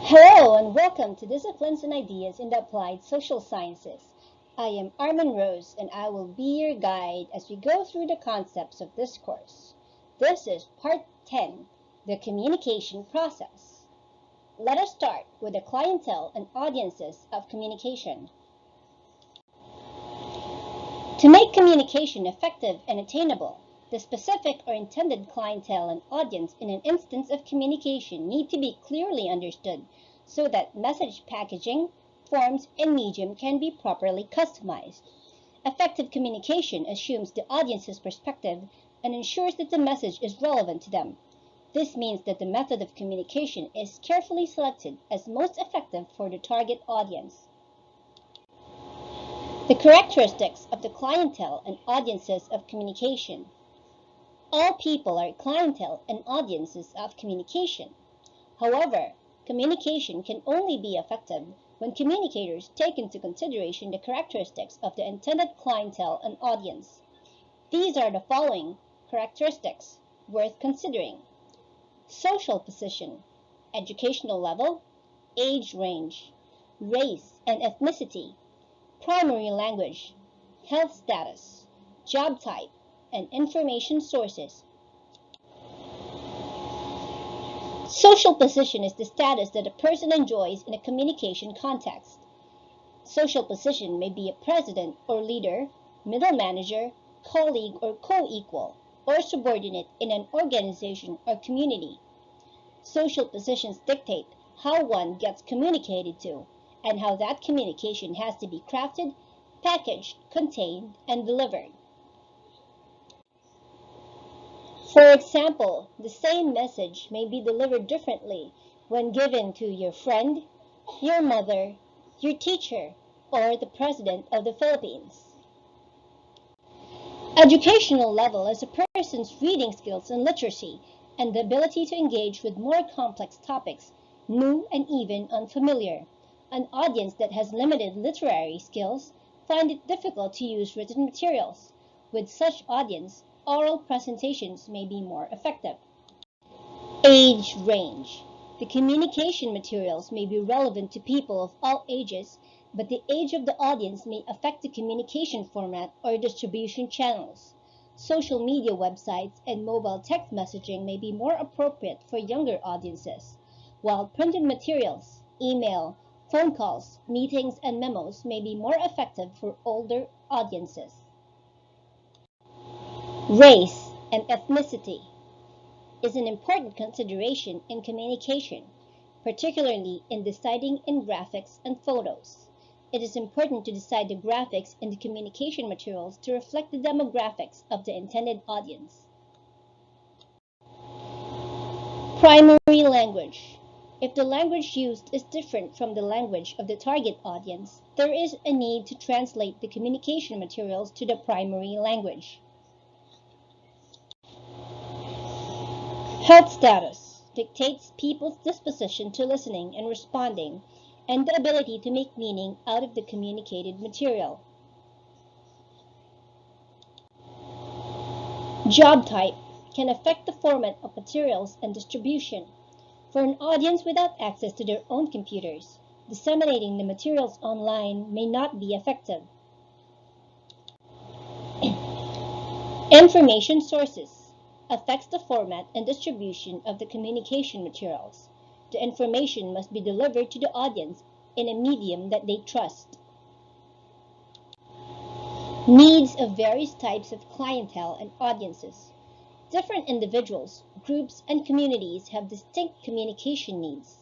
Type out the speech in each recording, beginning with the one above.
Hello and welcome to Disciplines and Ideas in the Applied Social Sciences. I am Armin Rose and I will be your guide as we go through the concepts of this course. This is Part 10, the communication process. Let us start with the clientele and audiences of communication. To make communication effective and attainable, the specific or intended clientele and audience in an instance of communication need to be clearly understood so that message packaging, forms, and medium can be properly customized. Effective communication assumes the audience's perspective and ensures that the message is relevant to them. This means that the method of communication is carefully selected as most effective for the target audience. The characteristics of the clientele and audiences of communication. All people are clientele and audiences of communication. However, communication can only be effective when communicators take into consideration the characteristics of the intended clientele and audience. These are the following characteristics worth considering: social position, educational level, age range, race and ethnicity, primary language, health status, job type, and information sources. Social position is the status that a person enjoys in a communication context. Social position may be a president or leader, middle manager, colleague or co-equal, or subordinate in an organization or community. Social positions dictate how one gets communicated to and how that communication has to be crafted, packaged, contained, and delivered. For example, the same message may be delivered differently when given to your friend, your mother, your teacher, or the President of the Philippines. Educational level is a person's reading skills and literacy and the ability to engage with more complex topics, new and even unfamiliar. An audience that has limited literary skills find it difficult to use written materials. With such audience, oral presentations may be more effective. Age range. The communication materials may be relevant to people of all ages, but the age of the audience may affect the communication format or distribution channels. Social media websites and mobile text messaging may be more appropriate for younger audiences, while printed materials, email, phone calls, meetings, and memos may be more effective for older audiences. Race and ethnicity is an important consideration in communication, particularly in deciding in graphics and photos. It is important to decide the graphics in the communication materials to reflect the demographics of the intended audience. Primary language. If the language used is different from the language of the target audience, there is a need to translate the communication materials to the primary language. Health status dictates people's disposition to listening and responding, and the ability to make meaning out of the communicated material. Job type can affect the format of materials and distribution. For an audience without access to their own computers, disseminating the materials online may not be effective. Information sources affects the format and distribution of the communication materials. The information must be delivered to the audience in a medium that they trust. Needs of various types of clientele and audiences. Different individuals, groups, and communities have distinct communication needs.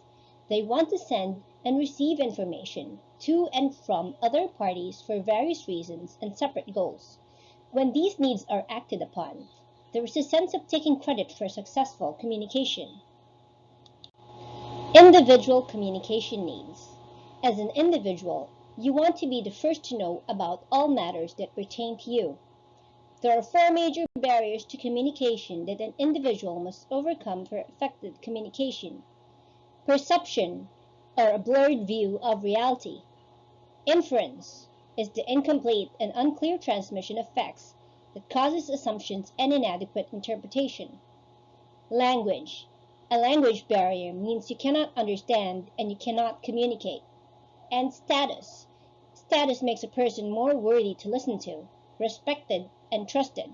They want to send and receive information to and from other parties for various reasons and separate goals. When these needs are acted upon, there is a sense of taking credit for successful communication. Individual communication needs. As an individual, you want to be the first to know about all matters that pertain to you. There are four major barriers to communication that an individual must overcome for effective communication. Perception, or a blurred view of reality. Inference is the incomplete and unclear transmission of facts that causes assumptions and inadequate interpretation. Language A language barrier means you cannot understand and you cannot communicate. And status. Status makes a person more worthy to listen to, respected, and trusted.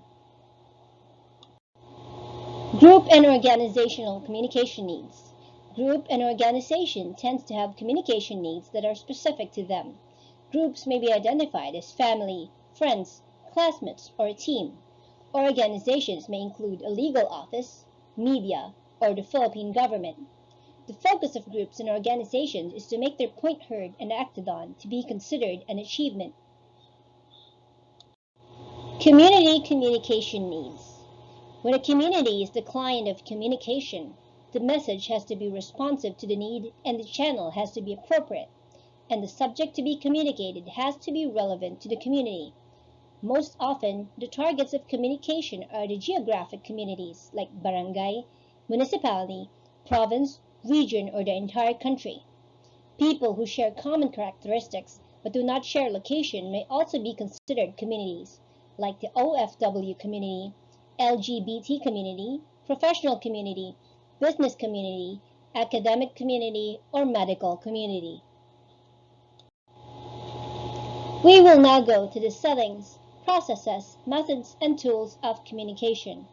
Group and organizational communication needs. Group and organization tends to have communication needs that are specific to them. Groups may be identified as family, friends, classmates, or a team. Organizations may include a legal office, media, or the Philippine government. The focus of groups and organizations is to make their point heard and acted on to be considered an achievement. Community communication needs. When a community is the client of communication, the message has to be responsive to the need and the channel has to be appropriate, and the subject to be communicated has to be relevant to the community. Most often, the targets of communication are the geographic communities like barangay, municipality, province, region, or the entire country. People who share common characteristics but do not share location may also be considered communities, like the OFW community, LGBT community, professional community, business community, academic community, or medical community. We will now go to the settings, processes, methods, and tools of communication.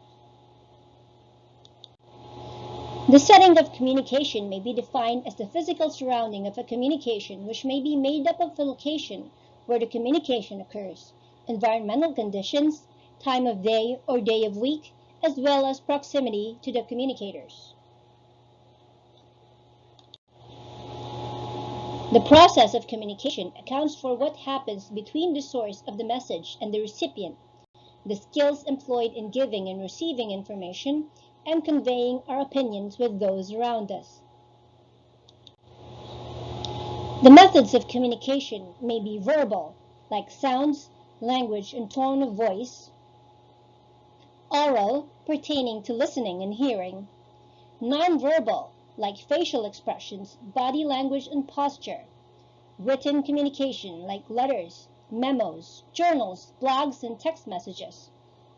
The setting of communication may be defined as the physical surrounding of a communication, which may be made up of the location where the communication occurs, environmental conditions, time of day or day of week, as well as proximity to the communicators. The process of communication accounts for what happens between the source of the message and the recipient, the skills employed in giving and receiving information, and conveying our opinions with those around us. The methods of communication may be verbal, like sounds, language, and tone of voice; oral, pertaining to listening and hearing; nonverbal, like facial expressions, body language, and posture; written communication, like letters, memos, journals, blogs, and text messages;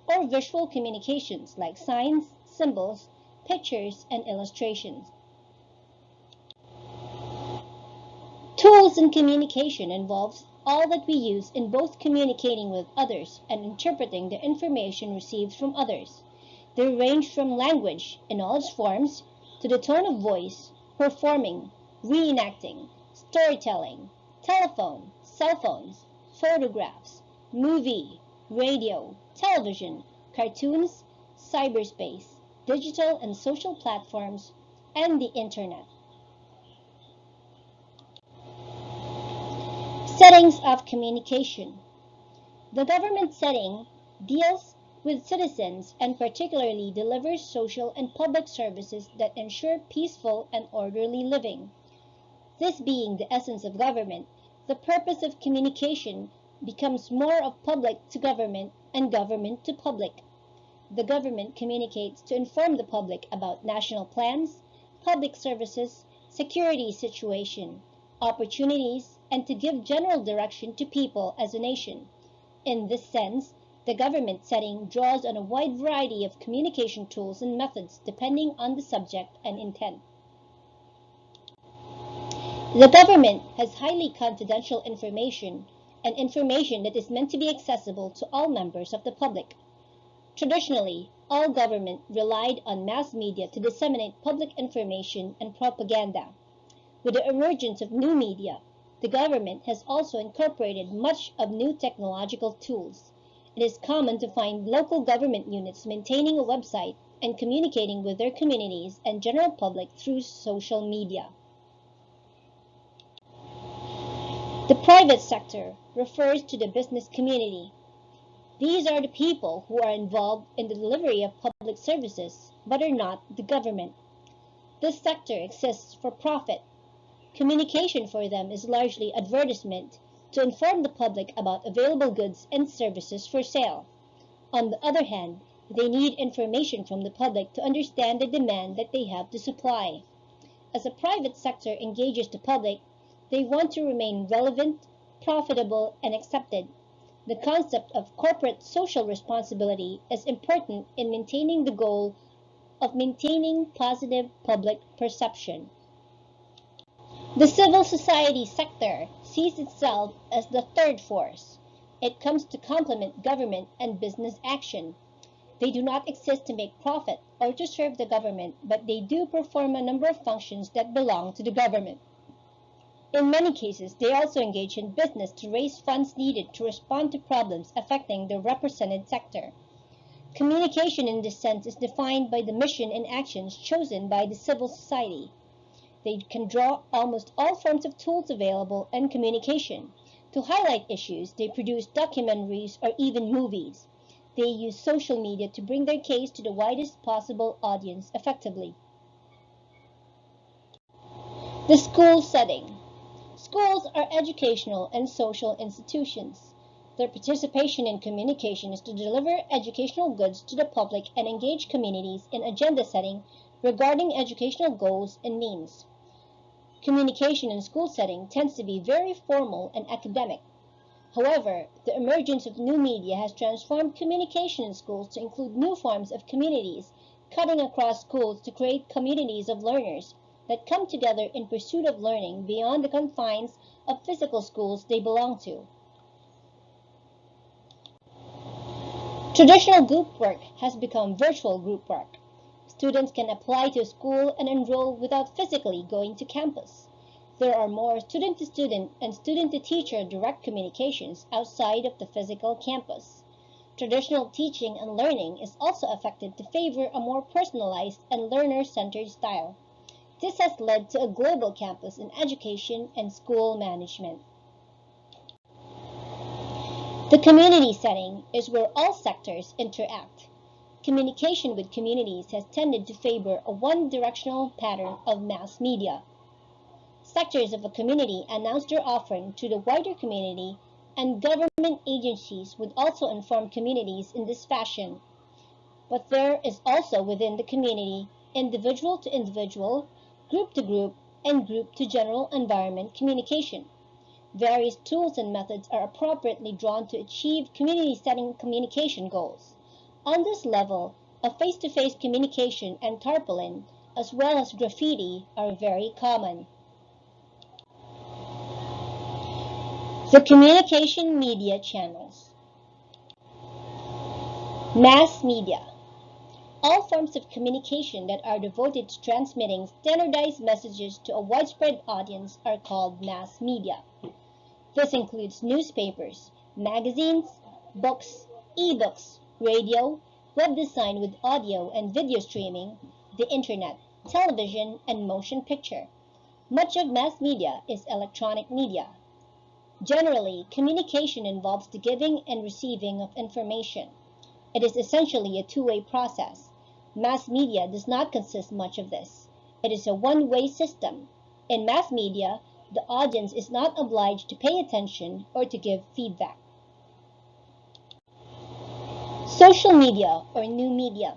or visual communications, like signs, symbols, pictures, and illustrations. Tools in communication involves all that we use in both communicating with others and interpreting the information received from others. They range from language in all its forms to the tone of voice, performing, reenacting, storytelling, telephone, cell phones, photographs, movie, radio, television, cartoons, cyberspace, digital and social platforms, and the internet. Settings of communication. The government setting deals with citizens and particularly delivers social and public services that ensure peaceful and orderly living. This being the essence of government, the purpose of communication becomes more of public to government and government to public. The government communicates to inform the public about national plans, public services, security situation, opportunities, and to give general direction to people as a nation. In this sense, the government setting draws on a wide variety of communication tools and methods depending on the subject and intent. The government has highly confidential information and information that is meant to be accessible to all members of the public. Traditionally, all government relied on mass media to disseminate public information and propaganda. With the emergence of new media, the government has also incorporated much of new technological tools. It is common to find local government units maintaining a website and communicating with their communities and general public through social media. The private sector refers to the business community. These are the people who are involved in the delivery of public services, but are not the government. This sector exists for profit. Communication for them is largely advertisement to inform the public about available goods and services for sale. On the other hand, they need information from the public to understand the demand that they have to supply. As a private sector engages the public, they want to remain relevant, profitable, and accepted. The concept of corporate social responsibility is important in maintaining the goal of maintaining positive public perception. The civil society sector sees itself as the third force. It comes to complement government and business action. They do not exist to make profit or to serve the government, but they do perform a number of functions that belong to the government. In many cases, they also engage in business to raise funds needed to respond to problems affecting the represented sector. Communication in this sense is defined by the mission and actions chosen by the civil society. They can draw almost all forms of tools available in communication. To highlight issues, they produce documentaries or even movies. They use social media to bring their case to the widest possible audience effectively. The school setting. Schools are educational and social institutions. Their participation in communication is to deliver educational goods to the public and engage communities in agenda setting regarding educational goals and means. Communication in school setting tends to be very formal and academic. However, the emergence of new media has transformed communication in schools to include new forms of communities, cutting across schools to create communities of learners that come together in pursuit of learning beyond the confines of physical schools they belong to. Traditional group work has become virtual group work. Students can apply to a school and enroll without physically going to campus. There are more student-to-student and student-to-teacher direct communications outside of the physical campus. Traditional teaching and learning is also affected to favor a more personalized and learner-centered style. This has led to a global campus in education and school management. The community setting is where all sectors interact. Communication with communities has tended to favor a one-directional pattern of mass media. Sectors of a community announce their offering to the wider community, and government agencies would also inform communities in this fashion. But there is also within the community individual to individual, group to group, and group to general environment communication. Various tools and methods are appropriately drawn to achieve community setting communication goals. On this level, a face-to-face communication and tarpaulin, as well as graffiti, are very common. The communication media channels. Mass media. All forms of communication that are devoted to transmitting standardized messages to a widespread audience are called mass media. This includes newspapers, magazines, books, e-books, radio, web design with audio and video streaming, the internet, television, and motion picture. Much of mass media is electronic media. Generally, communication involves the giving and receiving of information. It is essentially a two-way process. Mass media does not consist much of this. It is a one-way system. In mass media, the audience is not obliged to pay attention or to give feedback. Social media or new media.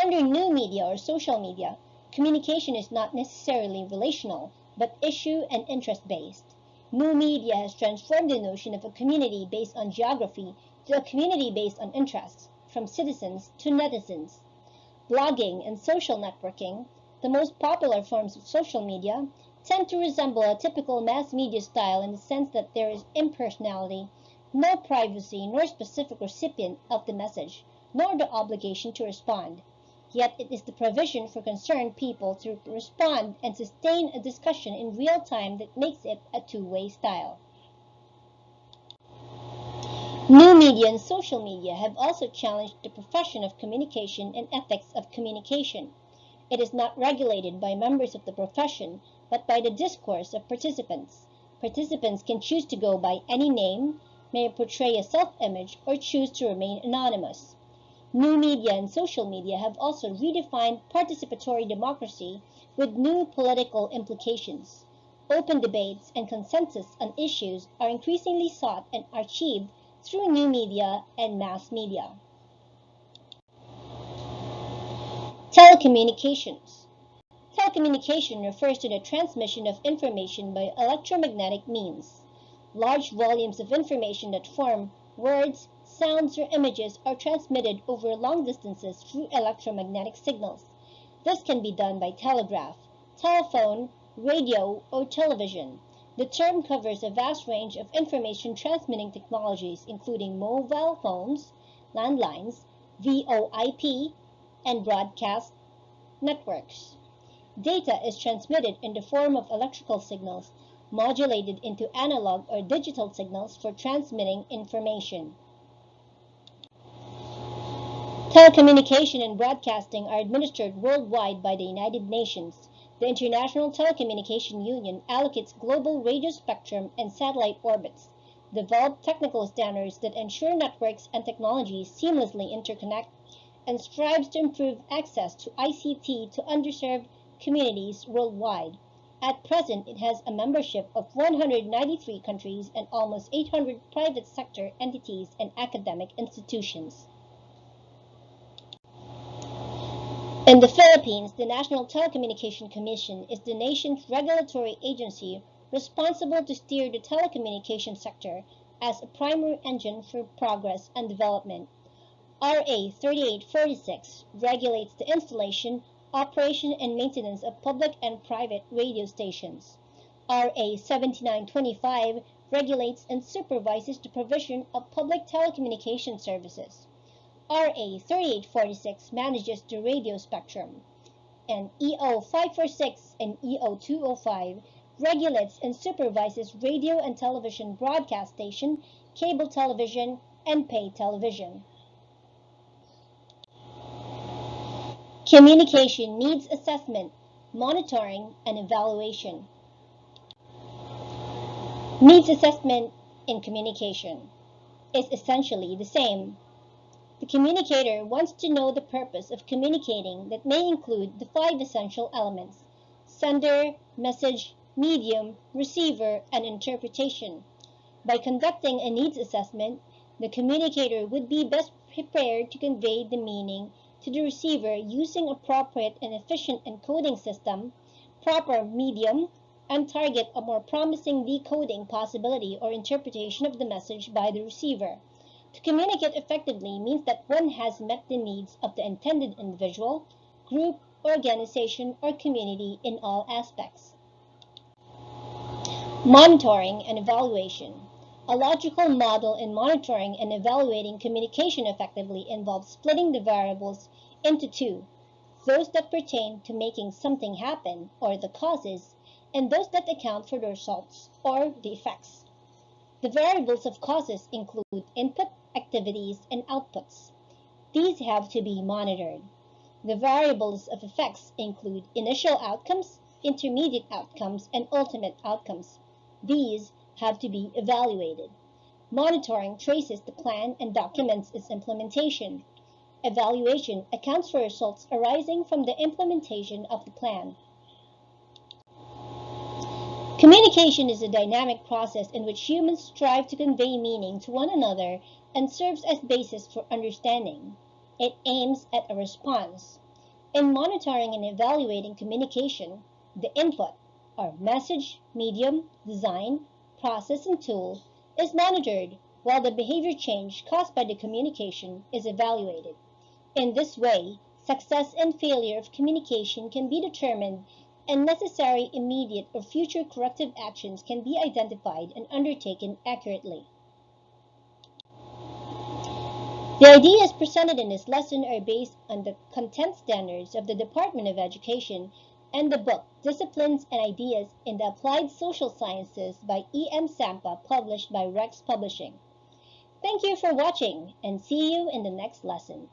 Under new media or social media, communication is not necessarily relational, but issue and interest-based. New media has transformed the notion of a community based on geography to a community based on interests, from citizens to netizens. Blogging and social networking, the most popular forms of social media, tend to resemble a typical mass media style in the sense that there is impersonality, no privacy nor specific recipient of the message, nor the obligation to respond. Yet it is the provision for concerned people to respond and sustain a discussion in real time that makes it a two-way style. New media and social media have also challenged the profession of communication and ethics of communication. It is not regulated by members of the profession, but by the discourse of participants. Participants can choose to go by any name, may portray a self-image, or choose to remain anonymous. New media and social media have also redefined participatory democracy with new political implications. Open debates and consensus on issues are increasingly sought and achieved through new media and mass media. Telecommunications. Telecommunication refers to the transmission of information by electromagnetic means. Large volumes of information that form words, sounds or images are transmitted over long distances through electromagnetic signals. This can be done by telegraph, telephone, radio, or television. The term covers a vast range of information transmitting technologies, including mobile phones, landlines, VoIP, and broadcast networks. Data is transmitted in the form of electrical signals, modulated into analog or digital signals for transmitting information. Telecommunication and broadcasting are administered worldwide by the United Nations. The International Telecommunication Union allocates global radio spectrum and satellite orbits, develop technical standards that ensure networks and technologies seamlessly interconnect, and strives to improve access to ICT to underserved communities worldwide. At present, it has a membership of 193 countries and almost 800 private sector entities and academic institutions. In the Philippines, the National Telecommunication Commission is the nation's regulatory agency responsible to steer the telecommunication sector as a primary engine for progress and development. RA 3846 regulates the installation, operation, and maintenance of public and private radio stations. RA 7925 regulates and supervises the provision of public telecommunication services. RA 3846 manages the radio spectrum, and EO 546 and EO 205 regulates and supervises radio and television broadcast station, cable television, and pay television. Communication needs assessment, monitoring, and evaluation. Needs assessment in communication is essentially the same. The communicator wants to know the purpose of communicating that may include the 5 essential elements: sender, message, medium, receiver, and interpretation. By conducting a needs assessment, the communicator would be best prepared to convey the meaning to the receiver using appropriate and efficient encoding system, proper medium, and target a more promising decoding possibility or interpretation of the message by the receiver. To communicate effectively means that one has met the needs of the intended individual, group, organization, or community in all aspects. Monitoring and evaluation. A logical model in monitoring and evaluating communication effectively involves splitting the variables into two: those that pertain to making something happen, or the causes, and those that account for the results, or the effects. The variables of causes include input, activities, and outputs. These have to be monitored. The variables of effects include initial outcomes, intermediate outcomes, and ultimate outcomes. These have to be evaluated. Monitoring traces the plan and documents its implementation. Evaluation accounts for results arising from the implementation of the plan. Communication is a dynamic process in which humans strive to convey meaning to one another and serves as basis for understanding. It aims at a response. In monitoring and evaluating communication, the input, or message, medium, design, process, and tool, is monitored, while the behavior change caused by the communication is evaluated. In this way, success and failure of communication can be determined, and necessary immediate or future corrective actions can be identified and undertaken accurately. The ideas presented in this lesson are based on the content standards of the Department of Education and the book Disciplines and Ideas in the Applied Social Sciences by E.M. Sampa, published by Rex Publishing. Thank you for watching, and see you in the next lesson.